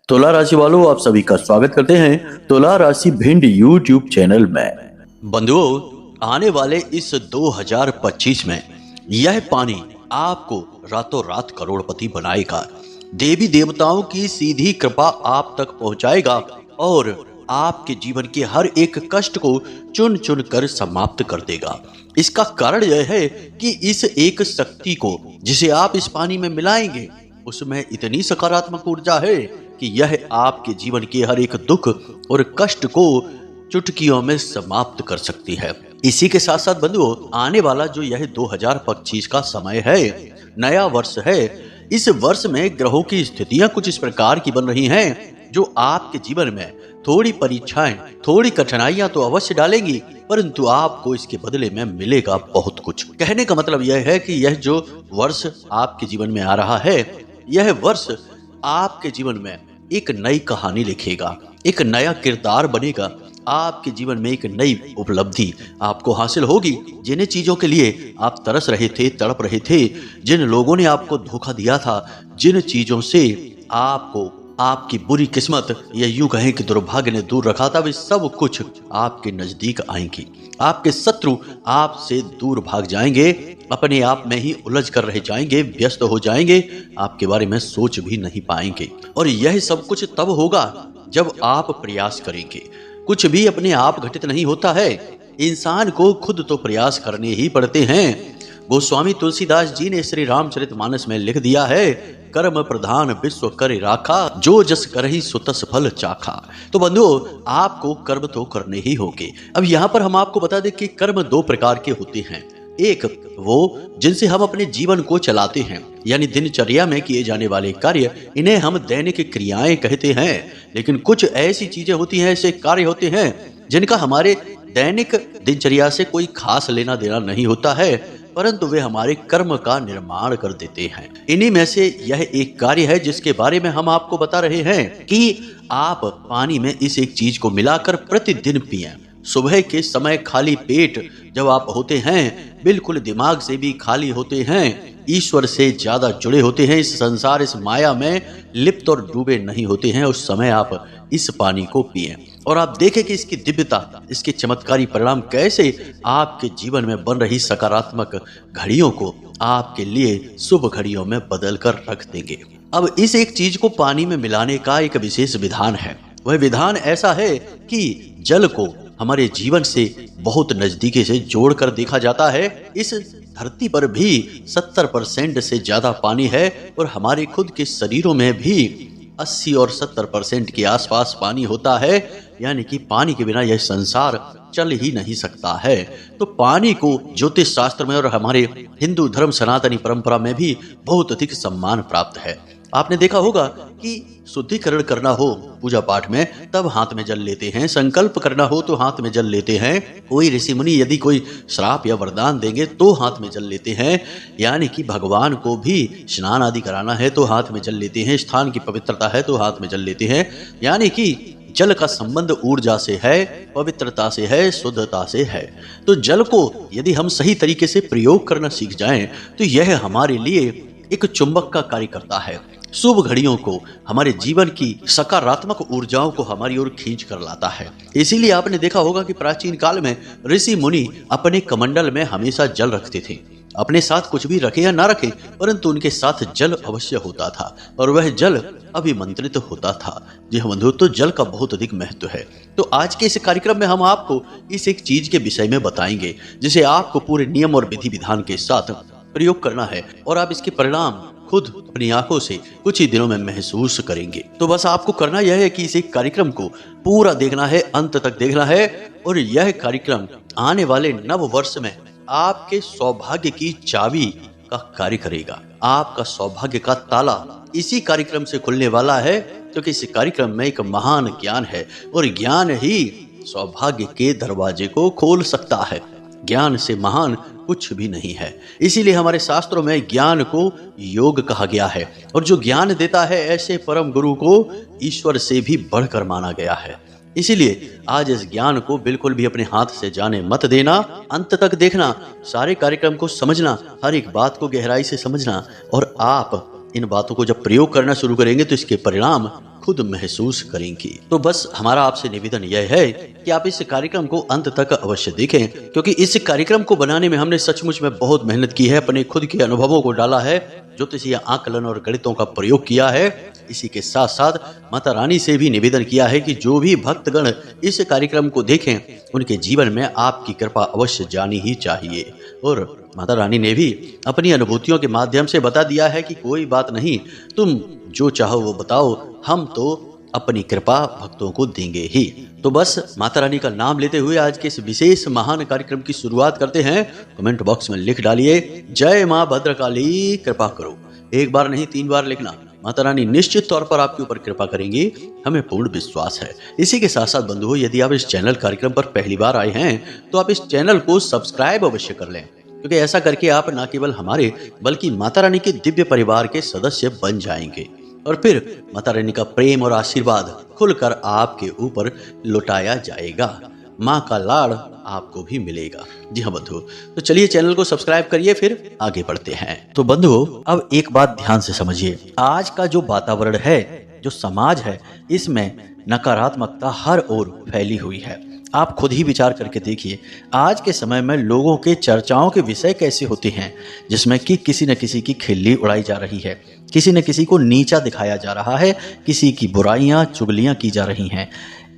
तुला राशि वालों, आप सभी का स्वागत करते हैं तुला राशि भिंड यूट्यूब चैनल में। बंधुओं, आने वाले इस 2025 में यह पानी आपको रातों रात करोड़पति बनाएगा। देवी देवताओं की सीधी कृपा आप तक पहुंचाएगा और आपके जीवन के हर एक कष्ट को चुन चुन कर समाप्त कर देगा। इसका कारण यह है कि इस एक शक्ति को जिसे आप इस पानी में मिलाएंगे उसमें इतनी सकारात्मक ऊर्जा है कि यह आपके जीवन के हर एक दुख और कष्ट को चुटकियों में समाप्त कर सकती है। इसी के साथ साथ बंधुओं, आने वाला जो यह 2025 का समय है, नया वर्ष है, इस वर्ष में ग्रहों की स्थितियां कुछ इस प्रकार की बन रही हैं जो आपके जीवन में थोड़ी परीक्षाएं, थोड़ी कठिनाइयां तो अवश्य डालेंगी, परंतु आपको इसके बदले में मिलेगा बहुत कुछ। कहने का मतलब यह है कि यह जो वर्ष आपके जीवन में आ रहा है, यह वर्ष आपके जीवन में एक नई कहानी लिखेगा, एक नया किरदार बनेगा। आपके जीवन में एक नई उपलब्धि आपको हासिल होगी। जिन चीजों के लिए आप तरस रहे थे, तड़प रहे थे, जिन लोगों ने आपको धोखा दिया था, जिन चीजों से आपको आपकी बुरी किस्मत या यूं कहें कि दुर्भाग्य ने दूर रखा था, वे सब कुछ आपके नजदीक आएंगी। आपके शत्रु आपसे दूर भाग जाएंगे, अपने आप में ही उलझ कर रह जाएंगे, व्यस्त हो जाएंगे, आपके बारे में सोच भी नहीं पाएंगे। और यह सब कुछ तब होगा जब आप प्रयास करेंगे। कुछ भी अपने आप घटित नहीं होता है, इंसान को खुद तो प्रयास करने ही पड़ते हैं। गोस्वामी तुलसीदास जी ने श्री रामचरितमानस में लिख दिया है, कर्म प्रधान विश्व करे राखा, जो जस करहि सो तस फल चाखा। तो बंधुओं, आपको कर्म तो करने ही होंगे। अब यहाँ पर हम आपको बता दें कि कर्म दो प्रकार के होते हैं। एक वो जिनसे हम अपने जीवन को चलाते हैं, यानी दिनचर्या में किए जाने वाले कार्य, इन्हें हम दैनिक क्रियाएं कहते हैं। लेकिन कुछ ऐसी चीजें होती हैं, ऐसे कार्य होते हैं जिनका हमारे दैनिक दिनचर्या से कोई खास लेना देना नहीं होता है, परंतु वे हमारे कर्म का निर्माण कर देते हैं। इन्हीं में से यह एक कार्य है जिसके बारे में हम आपको बता रहे हैं कि आप पानी में इस एक चीज को मिलाकर प्रतिदिन पिएं। सुबह के समय खाली पेट जब आप होते हैं, बिल्कुल दिमाग से भी खाली होते हैं, ईश्वर से ज्यादा जुड़े होते हैं, इस संसार, इस माया में लिप्त और डूबे नहीं होते हैं, उस समय आप इस पानी को पिएं और आप देखें कि इसकी दिव्यता, इसके चमत्कारी परिणाम कैसे आपके जीवन में बन रही सकारात्मक घड़ियों को आपके लिए शुभ घड़ियों में बदल कर रख देंगे। अब इस एक चीज को पानी में मिलाने का एक विशेष विधान है। वह विधान ऐसा है कि जल को हमारे जीवन से बहुत नजदीकी से जोड़कर देखा जाता है। इस धरती पर भी 70% से ज्यादा पानी है और हमारे खुद के शरीरों में भी 80 और 70% के आसपास पानी होता है, यानी कि पानी के बिना यह संसार चल ही नहीं सकता है। तो पानी को ज्योतिष शास्त्र में और हमारे हिंदू धर्म सनातनी परंपरा में भी बहुत अधिक सम्मान प्राप्त है। आपने देखा होगा कि शुद्धिकरण करना हो पूजा पाठ में, तब हाथ में जल लेते हैं, संकल्प करना हो तो हाथ में जल लेते हैं, कोई ऋषि मुनि यदि कोई श्राप या वरदान देंगे तो हाथ में जल लेते हैं, यानी कि भगवान को भी स्नान आदि कराना है तो हाथ में जल लेते हैं, स्थान की पवित्रता है तो हाथ में जल लेते हैं। यानी कि जल का संबंध ऊर्जा से है, पवित्रता से है, शुद्धता से है। तो जल को यदि हम सही तरीके से प्रयोग करना सीख जाएं तो यह हमारे लिए एक चुंबक का कार्य करता है। शुभ घड़ियों को, हमारे जीवन की सकारात्मक ऊर्जाओं को हमारी ओर खींच कर लाता है। इसीलिए आपने देखा होगा कि प्राचीन काल में ऋषि मुनि अपने कमंडल में हमेशा जल रखते थे। अपने साथ कुछ भी रखे या ना रखे, परंतु उनके साथ जल अवश्य होता था और वह जल अभिमंत्रित होता था। जी हाँ बंधु, तो जल का बहुत अधिक महत्व है। तो आज के इस कार्यक्रम में हम आपको इस एक चीज के विषय में बताएंगे जिसे आपको पूरे नियम और विधि विधान के साथ प्रयोग करना है और आप इसके परिणाम खुद अपनी आंखों से कुछ ही दिनों में महसूस करेंगे। तो बस आपको करना यह है कि इस एक कार्यक्रम को पूरा देखना है, अंत तक देखना है और यह कार्यक्रम आने वाले नव वर्ष में आपके सौभाग्य की चाबी का कार्य करेगा। आपका सौभाग्य का ताला इसी कार्यक्रम से खुलने वाला है, क्योंकि इस कार्यक्रम में एक महान ज्ञान है और ज्ञान ही सौभाग्य के दरवाजे को खोल सकता है। ज्ञान से महान कुछ भी नहीं है। इसीलिए हमारे शास्त्रों में ज्ञान को योग कहा गया है और जो ज्ञान देता है ऐसे परम गुरु को ईश्वर से भी बढ़कर माना गया है। इसीलिए आज इस ज्ञान को बिल्कुल भी अपने हाथ से जाने मत देना, अंत तक देखना, सारे कार्यक्रम को समझना, हर एक बात को गहराई से समझना और आप इन बातों को जब प्रयोग करना शुरू करेंगे तो इसके परिणाम खुद महसूस करेंगी। तो बस हमारा आपसे निवेदन यह है कि आप इस कार्यक्रम को अंत तक अवश्य देखें, क्योंकि इस कार्यक्रम को बनाने में हमने सचमुच में बहुत मेहनत की है, अपने खुद के अनुभवों को डाला है, ज्योतिषीय आकलन और गणितों का प्रयोग किया है। इसी के साथ साथ माता रानी से भी निवेदन किया है कि जो भी भक्तगण इस कार्यक्रम को देखें उनके जीवन में आपकी कृपा अवश्य जानी ही चाहिए। और माता रानी ने भी अपनी अनुभूतियों के माध्यम से बता दिया है कि कोई बात नहीं, तुम जो चाहो वो बताओ, हम तो अपनी कृपा भक्तों को देंगे ही। तो बस माता रानी का नाम लेते हुए आज के इस विशेष महान कार्यक्रम की शुरुआत करते हैं। कमेंट बॉक्स में लिख डालिए, जय मां भद्रकाली कृपा करो। एक बार नहीं 3 बार लिखना। माता रानी निश्चित तौर पर आपके ऊपर कृपा करेंगी, हमें पूर्ण विश्वास है। इसी के साथ साथ बंधुओं, यदि आप इस चैनल कार्यक्रम पर पहली बार आए हैं तो आप इस चैनल को सब्सक्राइब अवश्य कर लें, क्योंकि ऐसा करके आप न केवल हमारे बल्कि माता रानी के दिव्य परिवार के सदस्य बन जाएंगे और फिर माता रानी का प्रेम और आशीर्वाद खुलकर आपके ऊपर लुटाया जाएगा। माँ का लाड़ आपको भी मिलेगा। जी हाँ बंधुओं, तो चलिए चैनल को सब्सक्राइब करिए, फिर आगे बढ़ते हैं। तो बंधुओं, अब एक बात ध्यान से समझिए, आज का जो वातावरण है, जो समाज है, इसमें नकारात्मकता हर ओर फैली हुई है। आप खुद ही विचार करके देखिए, आज के समय में लोगों के चर्चाओं के विषय कैसे होते हैं, जिसमें कि किसी न किसी की खिल्ली उड़ाई जा रही है, किसी न किसी को नीचा दिखाया जा रहा है, किसी की बुराइयां चुगलियां की जा रही हैं।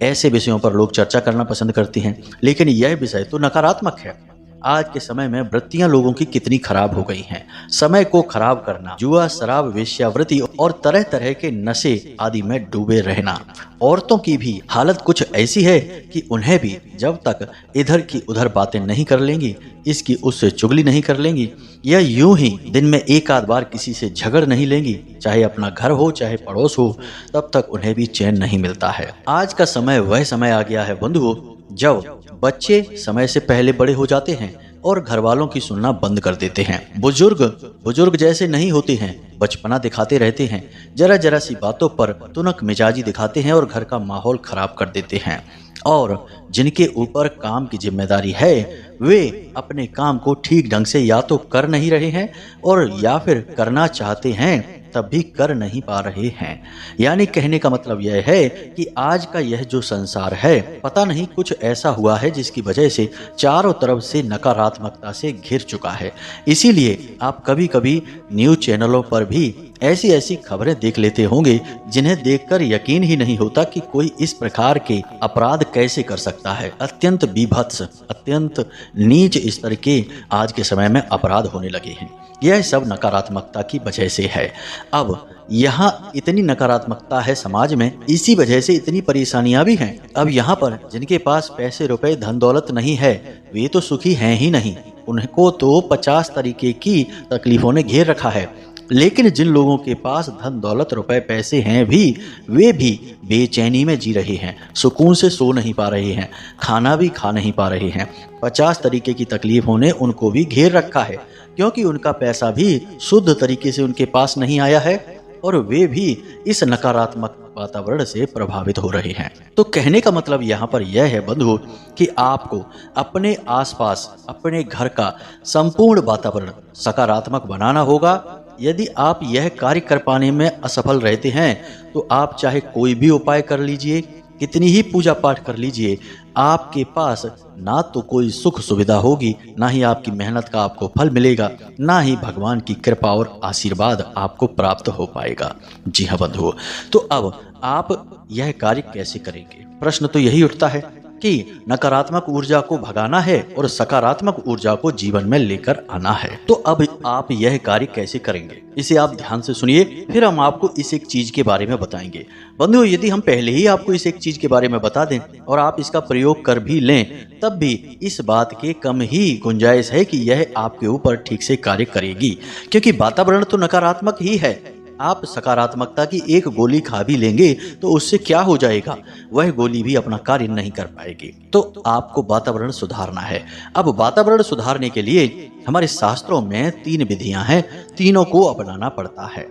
ऐसे विषयों पर लोग चर्चा करना पसंद करते हैं, लेकिन यह विषय तो नकारात्मक है। आज के समय में वृत्तियां लोगों की कितनी खराब हो गई हैं। समय को खराब करना, जुआ, शराब, वेश्यावृत्ति और तरह तरह के नशे आदि में डूबे रहना। औरतों की भी हालत कुछ ऐसी है कि उन्हें भी जब तक इधर की उधर बातें नहीं कर लेंगी, इसकी उससे चुगली नहीं कर लेंगी, या यूं ही दिन में एक आध बार किसी से झगड़ नहीं लेंगी, चाहे अपना घर हो चाहे पड़ोस हो, तब तक उन्हें भी चैन नहीं मिलता है। आज का समय वह समय आ गया है बंधुओं, जब बच्चे समय से पहले बड़े हो जाते हैं और घर वालों की सुनना बंद कर देते हैं। बुजुर्ग जैसे नहीं होते हैं, बचपना दिखाते रहते हैं, जरा जरा सी बातों पर तुनक मिजाजी दिखाते हैं और घर का माहौल खराब कर देते हैं। और जिनके ऊपर काम की जिम्मेदारी है, वे अपने काम को ठीक ढंग से या तो कर नहीं रहे हैं और या फिर करना चाहते हैं तब भी कर नहीं पा रहे हैं। यानी कहने का मतलब यह है कि आज का यह जो संसार है, पता नहीं कुछ ऐसा हुआ है जिसकी वजह से चारों तरफ से नकारात्मकता से घिर चुका है। इसीलिए आप कभी कभी न्यूज चैनलों पर भी ऐसी ऐसी खबरें देख लेते होंगे जिन्हें देखकर यकीन ही नहीं होता कि कोई इस प्रकार के अपराध कैसे कर सकता है। अत्यंत बीभत्स, अत्यंत नीच स्तर के आज के समय में अपराध होने लगे हैं। यह सब नकारात्मकता की वजह से है। अब यहाँ इतनी नकारात्मकता है समाज में, इसी वजह से इतनी परेशानियां भी हैं। अब यहाँ पर जिनके पास पैसे रुपए धन दौलत नहीं है, वे तो सुखी हैं ही नहीं, उनको तो 50 तरीके की तकलीफों ने घेर रखा है। लेकिन जिन लोगों के पास धन दौलत रुपए पैसे हैं भी, वे भी बेचैनी में जी रहे हैं, सुकून से सो नहीं पा रहे हैं, खाना भी खा नहीं पा रहे हैं। 50 तरीके की तकलीफों ने उनको भी घेर रखा है, क्योंकि उनका पैसा भी शुद्ध तरीके से उनके पास नहीं आया है और वे भी इस नकारात्मक वातावरण से प्रभावित हो रहे हैं। तो कहने का मतलब यहाँ पर यह है बंधुओं कि आपको अपने आसपास, अपने घर का संपूर्ण वातावरण सकारात्मक बनाना होगा। यदि आप यह कार्य कर पाने में असफल रहते हैं तो आप चाहे कोई भी उपाय कर लीजिए, कितनी ही पूजा पाठ कर लीजिए, आपके पास ना तो कोई सुख सुविधा होगी, ना ही आपकी मेहनत का आपको फल मिलेगा, ना ही भगवान की कृपा और आशीर्वाद आपको प्राप्त हो पाएगा। जी हाँ बंधुओं, तो अब आप यह कार्य कैसे करेंगे? प्रश्न तो यही उठता है कि नकारात्मक ऊर्जा को भगाना है और सकारात्मक ऊर्जा को जीवन में लेकर आना है। तो अब आप यह कार्य कैसे करेंगे, इसे आप ध्यान से सुनिए, फिर हम आपको इस एक चीज के बारे में बताएंगे। बंधुओं, यदि हम पहले ही आपको इस एक चीज के बारे में बता दें और आप इसका प्रयोग कर भी लें, तब भी इस बात के कम ही गुंजाइश है कि यह आपके ऊपर ठीक से कार्य करेगी, क्योंकि वातावरण तो नकारात्मक ही है। आप सकारात्मकता की एक गोली खा भी लेंगे तो उससे क्या हो जाएगा, वह गोली भी अपना कार्य नहीं कर पाएगी। तो आपको वातावरण सुधारना है। अब वातावरण सुधारने के लिए हमारे शास्त्रों में 3 विधियां हैं, तीनों को अपनाना पड़ता है।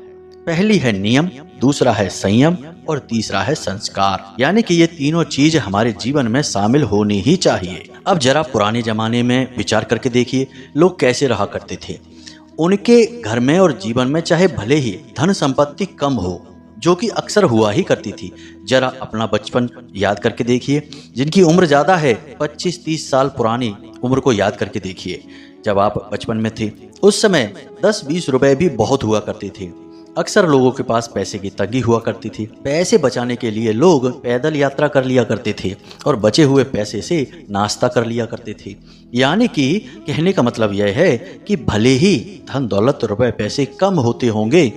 पहली है नियम, दूसरा है संयम और तीसरा है संस्कार। यानी कि ये तीनों चीज हमारे जीवन में शामिल होनी ही चाहिए। अब जरा पुराने जमाने में विचार करके देखिए, लोग कैसे रहा करते थे। उनके घर में और जीवन में चाहे भले ही धन संपत्ति कम हो, जो कि अक्सर हुआ ही करती थी। जरा अपना बचपन याद करके देखिए, जिनकी उम्र ज़्यादा है 25-30 साल पुरानी उम्र को याद करके देखिए। जब आप बचपन में थे उस समय 10-20 रुपए भी बहुत हुआ करते थे। अक्सर लोगों के पास पैसे की तंगी हुआ करती थी। पैसे बचाने के लिए लोग पैदल यात्रा कर लिया करते थे और बचे हुए पैसे से नाश्ता कर लिया करते थे। यानी कि कहने का मतलब यह है कि भले ही धन दौलत रुपए पैसे कम होते होंगे,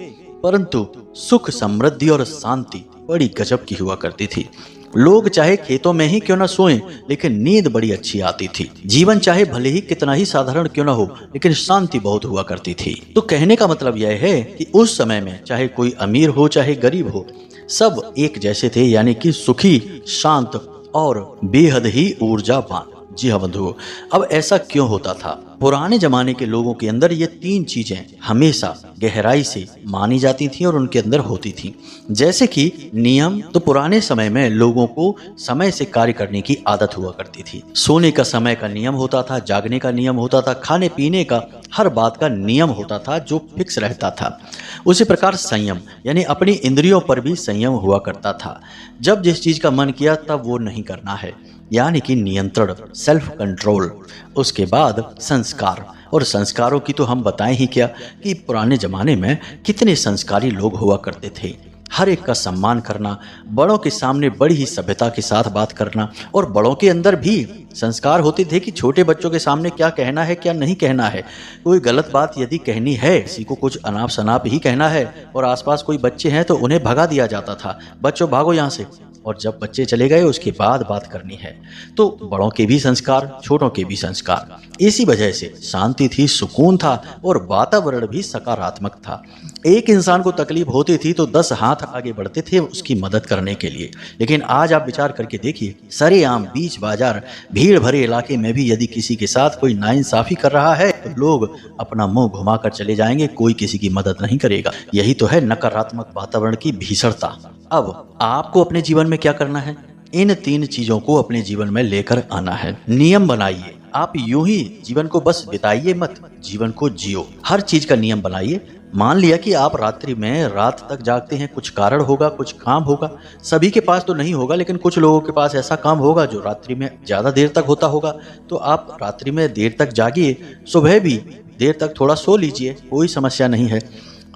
परंतु सुख समृद्धि और शांति बड़ी गजब की हुआ करती थी। लोग चाहे खेतों में ही क्यों ना सोएं, लेकिन नींद बड़ी अच्छी आती थी। जीवन चाहे भले ही कितना ही साधारण क्यों ना हो, लेकिन शांति बहुत हुआ करती थी। तो कहने का मतलब यह है कि उस समय में चाहे कोई अमीर हो चाहे गरीब हो, सब एक जैसे थे, यानी कि सुखी, शांत और बेहद ही ऊर्जावान। जी हाँ बंधुओं, अब ऐसा क्यों होता था? पुराने जमाने के लोगों के अंदर ये 3 चीजें हमेशा गहराई से मानी जाती थी और उनके अंदर होती थी। जैसे कि नियम, तो पुराने समय में लोगों को समय से कार्य करने की आदत हुआ करती थी। सोने का समय का नियम होता था, जागने का नियम होता था, खाने पीने का हर बात का नियम होता था जो फिक्स रहता था। उसी प्रकार संयम, यानी अपनी इंद्रियों पर भी संयम हुआ करता था। जब जिस चीज का मन किया तब वो नहीं करना है, यानी कि नियंत्रण, सेल्फ कंट्रोल। उसके बाद संस्कार, और संस्कारों की तो हम बताएं ही क्या कि पुराने जमाने में कितने संस्कारी लोग हुआ करते थे। हर एक का सम्मान करना, बड़ों के सामने बड़ी ही सभ्यता के साथ बात करना, और बड़ों के अंदर भी संस्कार होते थे कि छोटे बच्चों के सामने क्या कहना है क्या नहीं कहना है। कोई गलत बात यदि कहनी है, किसी को कुछ अनाप शनाप ही कहना है और आसपास कोई बच्चे हैं तो उन्हें भगा दिया जाता था, बच्चों भागो यहाँ से। और जब बच्चे चले गए उसके बाद बात करनी है। तो बड़ों के भी संस्कार, छोटों के भी संस्कार। इसी वजह से शांति थी, सुकून था और वातावरण भी सकारात्मक था। एक इंसान को तकलीफ होती थी तो 10 हाथ आगे बढ़ते थे उसकी मदद करने के लिए। लेकिन आज आप विचार करके देखिए, सरेआम बीच बाजार भीड़ भरे इलाके में भी यदि किसी के साथ कोई नाइंसाफी कर रहा है तो लोग अपना मुंह घुमाकर चले जाएंगे, कोई किसी की मदद नहीं करेगा। यही तो है नकारात्मक वातावरण की भीषणता। अब आपको अपने जीवन में क्या करना है? इन 3 चीजों को अपने जीवन में लेकर आना है। नियम बनाइए। आप यूं ही जीवन को बस बिताइए मत, जीवन को जियो। हर चीज का नियम बनाइए। मान लिया कि आप रात्रि में रात तक जागते हैं, कुछ कारण होगा, कुछ काम होगा। सभी के पास तो नहीं होगा, लेकिन कुछ लोगों के पास ऐसा काम होगा जो रात्रि में ज्यादा देर तक होता होगा। तो आप रात्रि में देर तक जागिए, सुबह भी देर तक थोड़ा सो लीजिए, कोई समस्या नहीं है।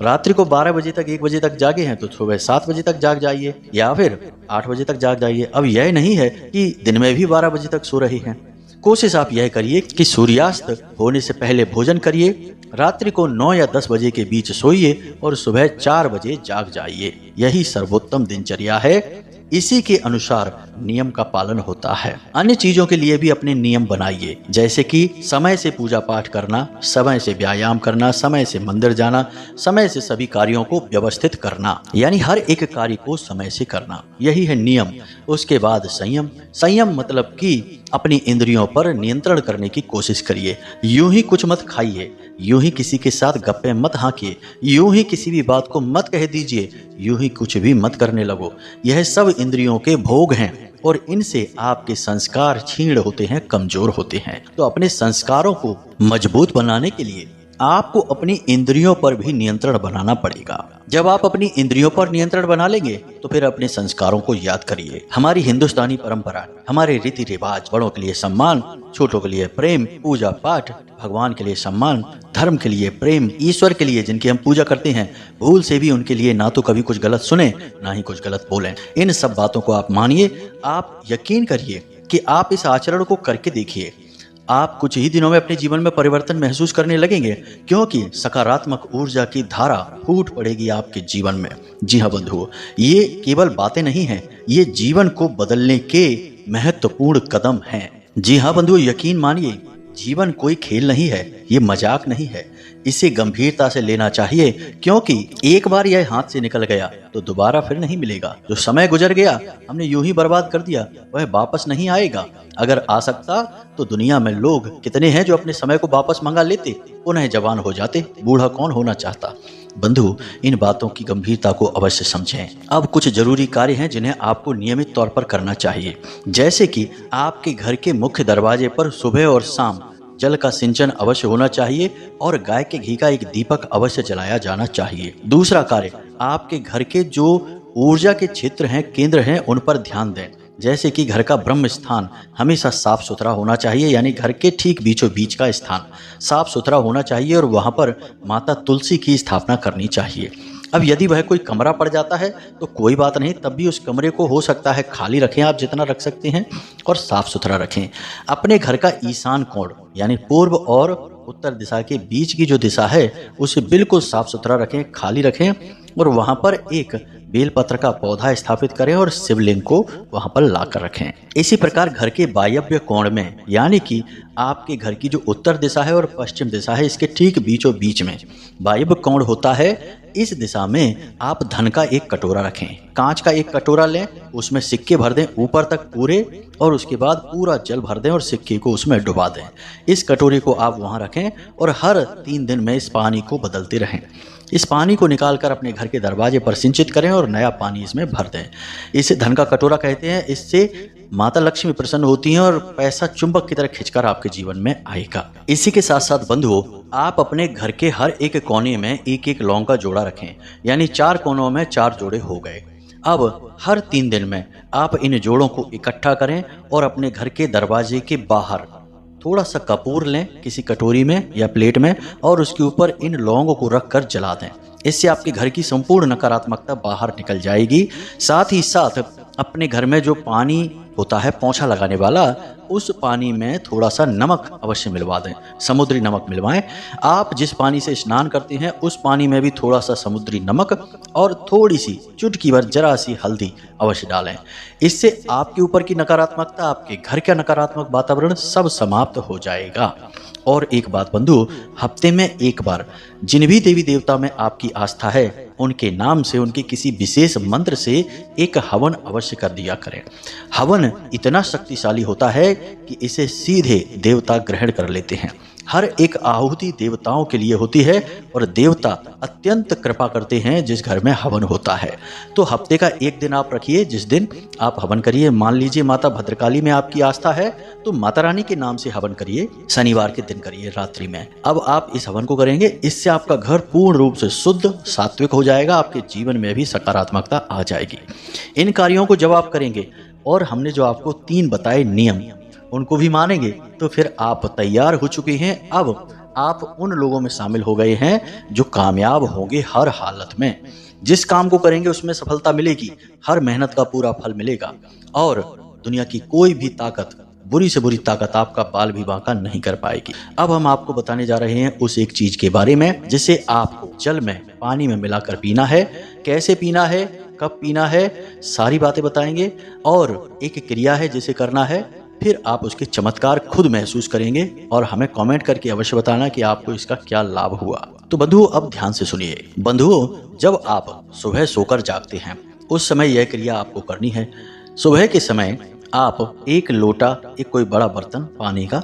रात्रि को 12 बजे तक 1 बजे तक जागे हैं तो सुबह 7 बजे तक जाग जाइए या फिर 8 बजे तक जाग जाइए। अब यह नहीं है कि दिन में भी 12 बजे तक सो रहे हैं। कोशिश आप यह करिए कि सूर्यास्त होने से पहले भोजन करिए, रात्रि को 9 या 10 बजे के बीच सोइए और सुबह 4 बजे जाग जाइए। यही सर्वोत्तम दिनचर्या है। इसी के अनुसार नियम का पालन होता है। अन्य चीजों के लिए भी अपने नियम बनाइए, जैसे कि समय से पूजा पाठ करना, समय से व्यायाम करना, समय से मंदिर जाना, समय से सभी कार्यों को व्यवस्थित करना, यानी हर एक कार्य को समय से करना। यही है नियम। उसके बाद संयम। संयम मतलब कि अपनी इंद्रियों पर नियंत्रण करने की कोशिश करिए। यूं ही कुछ मत खाइए, यूं ही किसी के साथ गप्पे मत हाँकिए, यूं ही किसी भी बात को मत कह दीजिए, यूं ही कुछ भी मत करने लगो। यह सब इंद्रियों के भोग हैं और इनसे आपके संस्कार क्षीण होते हैं, कमजोर होते हैं। तो अपने संस्कारों को मजबूत बनाने के लिए आपको अपनी इंद्रियों पर भी नियंत्रण बनाना पड़ेगा। जब आप अपनी इंद्रियों पर नियंत्रण बना लेंगे तो फिर अपने संस्कारों को याद करिए। हमारी हिंदुस्तानी परंपरा, हमारे रीति रिवाज, बड़ों के लिए सम्मान, छोटों के लिए प्रेम, पूजा पाठ, भगवान के लिए सम्मान, धर्म के लिए प्रेम, ईश्वर के लिए जिनकी हम पूजा करते हैं, भूल से भी उनके लिए ना तो कभी कुछ गलत सुने ना ही कुछ गलत बोलें। इन सब बातों को आप मानिए। आप यकीन करिए कि आप इस आचरण को करके देखिए, आप कुछ ही दिनों में अपने जीवन में परिवर्तन महसूस करने लगेंगे, क्योंकि सकारात्मक ऊर्जा की धारा फूट पड़ेगी आपके जीवन में। जी हाँ बंधुओं, ये केवल बातें नहीं हैं, ये जीवन को बदलने के महत्वपूर्ण कदम हैं। जी हाँ बंधुओं, यकीन मानिए, जीवन कोई खेल नहीं है, ये मजाक नहीं है। इसे गंभीरता से लेना चाहिए, क्योंकि एक बार यह हाथ से निकल गया तो दोबारा फिर नहीं मिलेगा। जो समय गुजर गया, हमने यूं ही बर्बाद कर दिया, वह वापस नहीं आएगा। अगर आ सकता तो दुनिया में लोग कितने हैं जो अपने समय को वापस मंगा लेते, पुनः जवान हो जाते। बूढ़ा कौन होना चाहता। बंधु, इन बातों की गंभीरता को अवश्य समझें। अब कुछ जरूरी कार्य हैं जिन्हें आपको नियमित तौर पर करना चाहिए, जैसे कि आपके घर के मुख्य दरवाजे पर सुबह और शाम जल का सिंचन अवश्य होना चाहिए और गाय के घी का एक दीपक अवश्य जलाया जाना चाहिए। दूसरा कार्य, आपके घर के जो ऊर्जा के क्षेत्र हैं, केंद्र हैं, उन पर ध्यान दें। जैसे कि घर का ब्रह्म स्थान हमेशा साफ सुथरा होना चाहिए, यानी घर के ठीक बीचों बीच का स्थान साफ सुथरा होना चाहिए और वहाँ पर माता तुलसी की स्थापना करनी चाहिए। अब यदि वह कोई कमरा पड़ जाता है तो कोई बात नहीं, तब भी उस कमरे को हो सकता है खाली रखें, आप जितना रख सकते हैं, और साफ सुथरा रखें। अपने घर का ईशान कोण यानी पूर्व और उत्तर दिशा के बीच की जो दिशा है उसे बिल्कुल साफ सुथरा रखें, खाली रखें, और वहाँ पर एक बेलपत्र का पौधा स्थापित करें और शिवलिंग को वहां पर लाकर रखें। इसी प्रकार घर के वायव्य कोण में, यानी कि आपके घर की जो उत्तर दिशा है और पश्चिम दिशा है, इसके ठीक बीचों बीच में वायव्य कोण होता है। इस दिशा में आप धन का एक कटोरा रखें, कांच का एक कटोरा लें, उसमें सिक्के भर दें ऊपर तक पूरे, और उसके बाद पूरा जल भर दें और सिक्के को उसमें डुबा दें। इस कटोरे को आप वहां रखें और हर 3 दिन में इस पानी को बदलते रहें। इस पानी को निकालकर अपने घर के दरवाजे पर सिंचित करें और नया पानी इसमें भर दें। इसे धन का कटोरा कहते हैं। इससे माता लक्ष्मी प्रसन्न होती हैं और पैसा चुंबक की तरह खिंचकर आपके जीवन में आएगा। इसी के साथ साथ बंधुओं, आप अपने घर के हर एक कोने में एक एक लौंग का जोड़ा रखें, यानी 4 कोनों में 4 जोड़े हो गए। अब हर 3 दिन में आप इन जोड़ों को इकट्ठा करें और अपने घर के दरवाजे के बाहर थोड़ा सा कपूर लें किसी कटोरी में या प्लेट में, और उसके ऊपर इन लौंगों को रखकर जला दें। इससे आपके घर की संपूर्ण नकारात्मकता बाहर निकल जाएगी। साथ ही साथ अपने घर में जो पानी होता है पोंछा लगाने वाला, उस पानी में थोड़ा सा नमक अवश्य मिलवा दें, समुद्री नमक मिलवाएं। आप जिस पानी से स्नान करते हैं उस पानी में भी थोड़ा सा समुद्री नमक और थोड़ी सी चुटकी भर जरा सी हल्दी अवश्य डालें। इससे आपके ऊपर की नकारात्मकता, आपके घर का नकारात्मक वातावरण सब समाप्त हो जाएगा। और एक बात बंधु, हफ्ते में एक बार जिन भी देवी देवता में आपकी आस्था है उनके नाम से, उनके किसी विशेष मंत्र से एक हवन अवश्य कर दिया करें। हवन इतना शक्तिशाली होता है कि इसे सीधे देवता ग्रहण कर लेते हैं। हर एक आहुति देवताओं के लिए होती है और देवता अत्यंत कृपा करते हैं जिस घर में हवन होता है। तो हफ्ते का एक दिन आप रखिए जिस दिन आप हवन करिए। मान लीजिए माता भद्रकाली में आपकी आस्था है तो माता रानी के नाम से हवन करिए, शनिवार के दिन करिए रात्रि में। अब आप इस हवन को करेंगे, इससे आपका घर पूर्ण रूप से शुद्ध सात्विक हो जाएगा, आपके जीवन में भी सकारात्मकता आ जाएगी। इन कार्यों को जब आप करेंगे और हमने जो आपको 3 बताए नियम उनको भी मानेंगे तो फिर आप तैयार हो चुके हैं। अब आप उन लोगों में शामिल हो गए हैं जो कामयाब होंगे हर हालत में। जिस काम को करेंगे उसमें सफलता मिलेगी, हर मेहनत का पूरा फल मिलेगा और दुनिया की कोई भी ताकत, बुरी से बुरी ताकत आपका बाल भी बांका नहीं कर पाएगी। अब हम आपको बताने जा रहे हैं उस एक चीज के बारे में जिसे आपको जल में, पानी में मिलाकर पीना है। कैसे पीना है, कब पीना है, सारी बातें बताएंगे। और एक क्रिया है जिसे करना है, फिर आप उसके चमत्कार खुद महसूस करेंगे और हमें कमेंट करके अवश्य बताना कि आपको इसका क्या लाभ हुआ। तो बंधुओं अब ध्यान से सुनिए। बंधुओं, जब आप सुबह सोकर जागते हैं उस समय यह क्रिया आपको करनी है। सुबह के समय आप एक लोटा, एक कोई बड़ा बर्तन पानी का,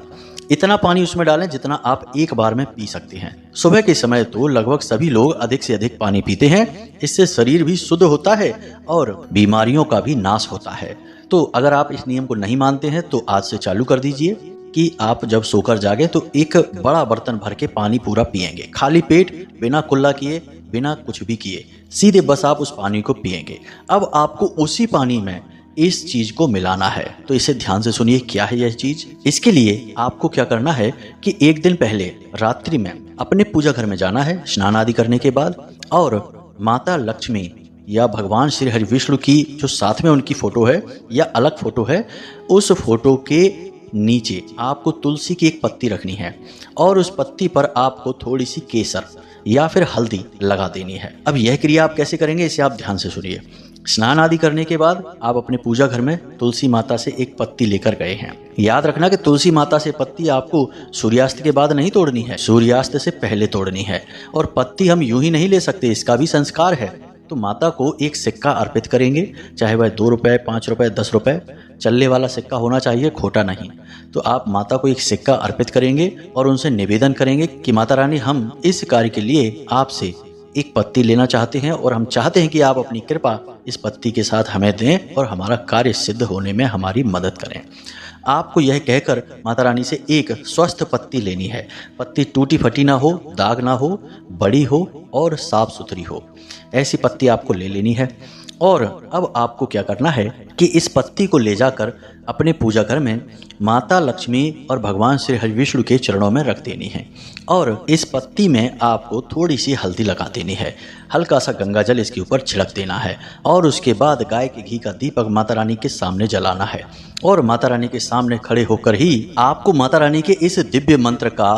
इतना पानी उसमें डालें जितना आप एक बार में पी सकते हैं। सुबह के समय तो लगभग सभी लोग अधिक से अधिक पानी पीते हैं। इससे शरीर भी शुद्ध होता है और बीमारियों का भी नाश होता है। तो अगर आप इस नियम को नहीं मानते हैं तो आज से चालू कर दीजिए कि आप जब सोकर जागे तो एक बड़ा बर्तन भर के पानी पूरा पिएंगे, खाली पेट, बिना कुल्ला किए, बिना कुछ भी किए, सीधे बस आप उस पानी को पिएंगे। अब आपको उसी पानी में इस चीज को मिलाना है। तो इसे ध्यान से सुनिए, क्या है यह चीज। इसके लिए आपको क्या करना है कि एक दिन पहले रात्रि में अपने पूजा घर में जाना है स्नान आदि करने के बाद, और माता लक्ष्मी या भगवान श्री हरि विष्णु की जो साथ में उनकी फोटो है या अलग फोटो है, उस फोटो के नीचे आपको तुलसी की एक पत्ती रखनी है और उस पत्ती पर आपको थोड़ी सी केसर या फिर हल्दी लगा देनी है। अब यह क्रिया आप कैसे करेंगे इसे आप ध्यान से सुनिए। स्नान आदि करने के बाद आप अपने पूजा घर में तुलसी माता से एक पत्ती लेकर गए हैं। याद रखना कि तुलसी माता से पत्ती आपको सूर्यास्त के बाद नहीं तोड़नी है, सूर्यास्त से पहले तोड़नी है। और पत्ती हम यूं ही नहीं ले सकते, इसका भी संस्कार है। तो माता को एक सिक्का अर्पित करेंगे, चाहे वह 2 रुपए, 5 रुपए, 10 रुपए, चलने वाला सिक्का होना चाहिए, खोटा नहीं। तो आप माता को एक सिक्का अर्पित करेंगे और उनसे निवेदन करेंगे कि माता रानी, हम इस कार्य के लिए आपसे एक पत्ती लेना चाहते हैं और हम चाहते हैं कि आप अपनी कृपा इस पत्ती के साथ हमें दें और हमारा कार्य सिद्ध होने में हमारी मदद करें। आपको यह कहकर माता रानी से एक स्वस्थ पत्ती लेनी है। पत्ती टूटी फटी ना हो, दाग ना हो, बड़ी हो और साफ सुथरी हो, ऐसी पत्ती आपको ले लेनी है। और अब आपको क्या करना है कि इस पत्ती को ले जाकर अपने पूजा घर में माता लक्ष्मी और भगवान श्री हरि विष्णु के चरणों में रख देनी है। और इस पत्ती में आपको थोड़ी सी हल्दी लगा देनी है, हल्का सा गंगा जल इसके ऊपर छिड़क देना है और उसके बाद गाय के घी का दीपक माता रानी के सामने जलाना है। और माता रानी के सामने खड़े होकर ही आपको माता रानी के इस दिव्य मंत्र का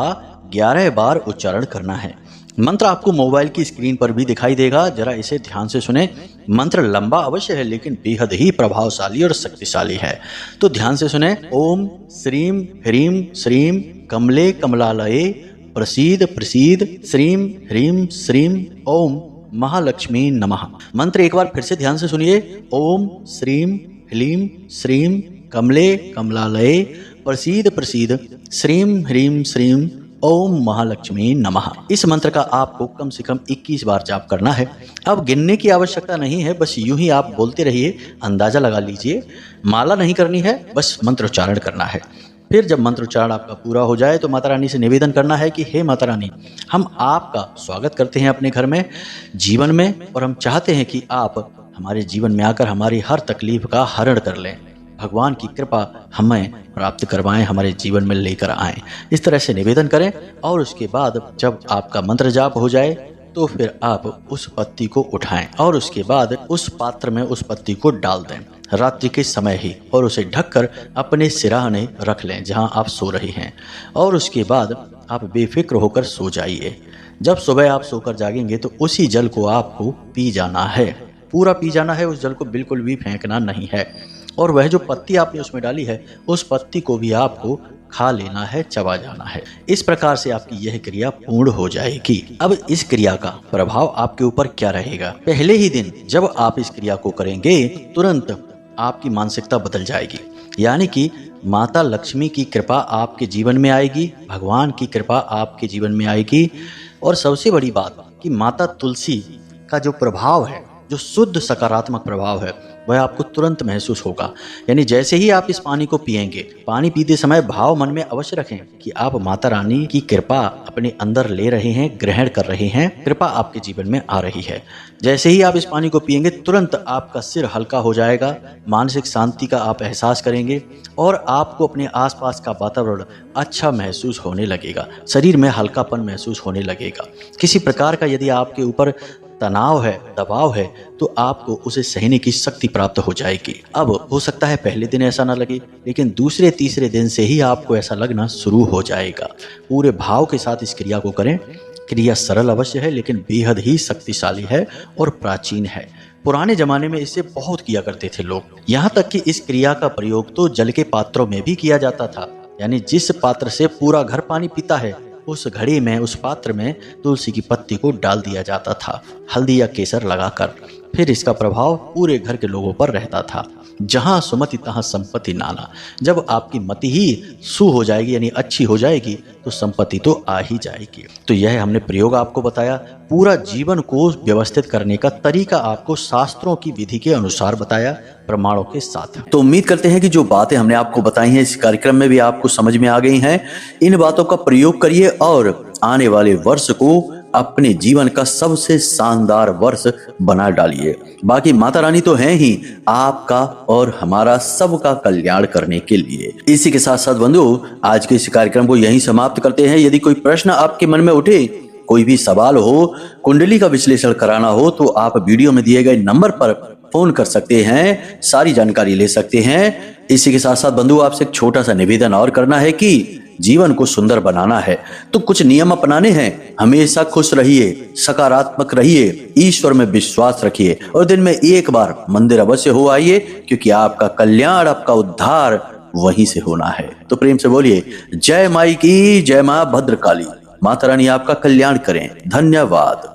11 बार उच्चारण करना है। मंत्र आपको मोबाइल की स्क्रीन पर भी दिखाई देगा, जरा इसे ध्यान से सुने। मंत्र लंबा अवश्य है लेकिन बेहद ही प्रभावशाली और शक्तिशाली है, तो ध्यान से सुने। ओम श्रीम ह्रीम श्रीम कमले कमलालये प्रसीद प्रसीद श्रीम ह्रीम श्रीम ओम महालक्ष्मी नमः। मंत्र एक बार फिर से ध्यान से सुनिए। ओम श्रीम ह्रीम श्रीम कमले कमलालये प्रसीद प्रसीद श्रीम ह्रीम श्रीम ओम महालक्ष्मी नमः। इस मंत्र का आपको कम से कम 21 बार जाप करना है। अब गिनने की आवश्यकता नहीं है, बस यूं ही आप बोलते रहिए, अंदाजा लगा लीजिए। माला नहीं करनी है, बस मंत्रोच्चारण करना है। फिर जब मंत्रोच्चारण आपका पूरा हो जाए तो माता रानी से निवेदन करना है कि हे माता रानी, हम आपका स्वागत करते हैं अपने घर में, जीवन में, और हम चाहते हैं कि आप हमारे जीवन में आकर हमारी हर तकलीफ का हरण कर लें। भगवान की कृपा हमें प्राप्त करवाएं, हमारे जीवन में लेकर आएं। इस तरह से निवेदन करें और उसके बाद जब आपका मंत्र जाप हो जाए तो फिर आप उस पत्ती को उठाएं और उसके बाद उस पात्र में उस पत्ती को डाल दें रात्रि के समय ही, और उसे ढककर अपने सिरहाने रख लें जहां आप सो रहे हैं। और उसके बाद आप बेफिक्र होकर सो जाइए। जब सुबह आप सोकर जागेंगे तो उसी जल को आपको पी जाना है, पूरा पी जाना है, उस जल को बिल्कुल भी फेंकना नहीं है। और वह जो पत्ती आपने उसमें डाली है उस पत्ती को भी आपको खा लेना है, चबा जाना है। इस प्रकार से आपकी यह क्रिया पूर्ण हो जाएगी। अब इस क्रिया का प्रभाव आपके ऊपर क्या रहेगा? पहले ही दिन जब आप इस क्रिया को करेंगे तुरंत आपकी मानसिकता बदल जाएगी, यानी कि माता लक्ष्मी की कृपा आपके जीवन में आएगी, भगवान की कृपा आपके जीवन में आएगी। और सबसे बड़ी बात कि माता तुलसी का जो प्रभाव है, जो शुद्ध सकारात्मक प्रभाव है, वह आपको तुरंत महसूस होगा। यानी जैसे ही आप इस पानी को पिएंगे, पानी पीते समय भाव मन में अवश्य रखें कि आप माता रानी की कृपा अपने अंदर ले रहे हैं, ग्रहण कर रहे हैं, कृपा आपके जीवन में आ रही है। जैसे ही आप इस पानी को पिएंगे तुरंत आपका सिर हल्का हो जाएगा, मानसिक शांति का आप एहसास करेंगे और आपको अपने आसपास का वातावरण अच्छा महसूस होने लगेगा, शरीर में हल्कापन महसूस होने लगेगा। किसी प्रकार का यदि आपके ऊपर तनाव है, दबाव है, तो आपको उसे सहने की शक्ति प्राप्त हो जाएगी। अब हो सकता है पहले दिन ऐसा ना लगे, लेकिन दूसरे तीसरे दिन से ही आपको ऐसा लगना शुरू हो जाएगा। पूरे भाव के साथ इस क्रिया को करें। क्रिया सरल अवश्य है लेकिन बेहद ही शक्तिशाली है और प्राचीन है। पुराने जमाने में इसे बहुत किया करते थे लोग, यहाँ तक कि इस क्रिया का प्रयोग तो जल के पात्रों में भी किया जाता था। यानी जिस पात्र से पूरा घर पानी पीता है उस घड़ी में, उस पात्र में तुलसी की पत्ती को डाल दिया जाता था, हल्दी या केसर लगाकर। फिर इसका प्रभाव पूरे घर के लोगों पर रहता था। जहां सुमति तहां संपत्ति नाना। जब आपकी मति ही सु हो जाएगी, यानी अच्छी हो जाएगी, तो संपत्ति तो आ ही जाएगी। तो यह हमने प्रयोग आपको बताया। पूरा जीवन को व्यवस्थित करने का तरीका आपको शास्त्रों की विधि के अनुसार बताया, प्रमाणों के साथ। तो उम्मीद करते हैं कि जो बातें हमने आपको बताई हैं इस कार्यक्रम में भी आपको समझ में आ गई हैं। इन बातों का प्रयोग करिए और आने वाले वर्ष को अपने जीवन का सबसे शानदार वर्ष बना डालिए। बाकी माता रानी तो हैं ही आपका और हमारा सबका कल्याण करने के लिए। इसी के साथ साथ बंधु, आज के इस कार्यक्रम को यहीं समाप्त करते हैं। यदि कोई प्रश्न आपके मन में उठे, कोई भी सवाल हो, कुंडली का विश्लेषण कराना हो, तो आप वीडियो में दिए गए नंबर पर फोन कर सकते हैं, सारी जानकारी ले सकते हैं। इसी के साथ साथ बंधु, आपसे एक छोटा सा निवेदन और करना है कि जीवन को सुंदर बनाना है तो कुछ नियम अपनाने हैं। हमेशा खुश रहिए, सकारात्मक रहिए, ईश्वर में विश्वास रखिए और दिन में एक बार मंदिर अवश्य हो आइए, क्योंकि आपका कल्याण, आपका उद्धार वहीं से होना है। तो प्रेम से बोलिए जय माई की, जय मां भद्रकाली। माता रानी आपका कल्याण करें। धन्यवाद।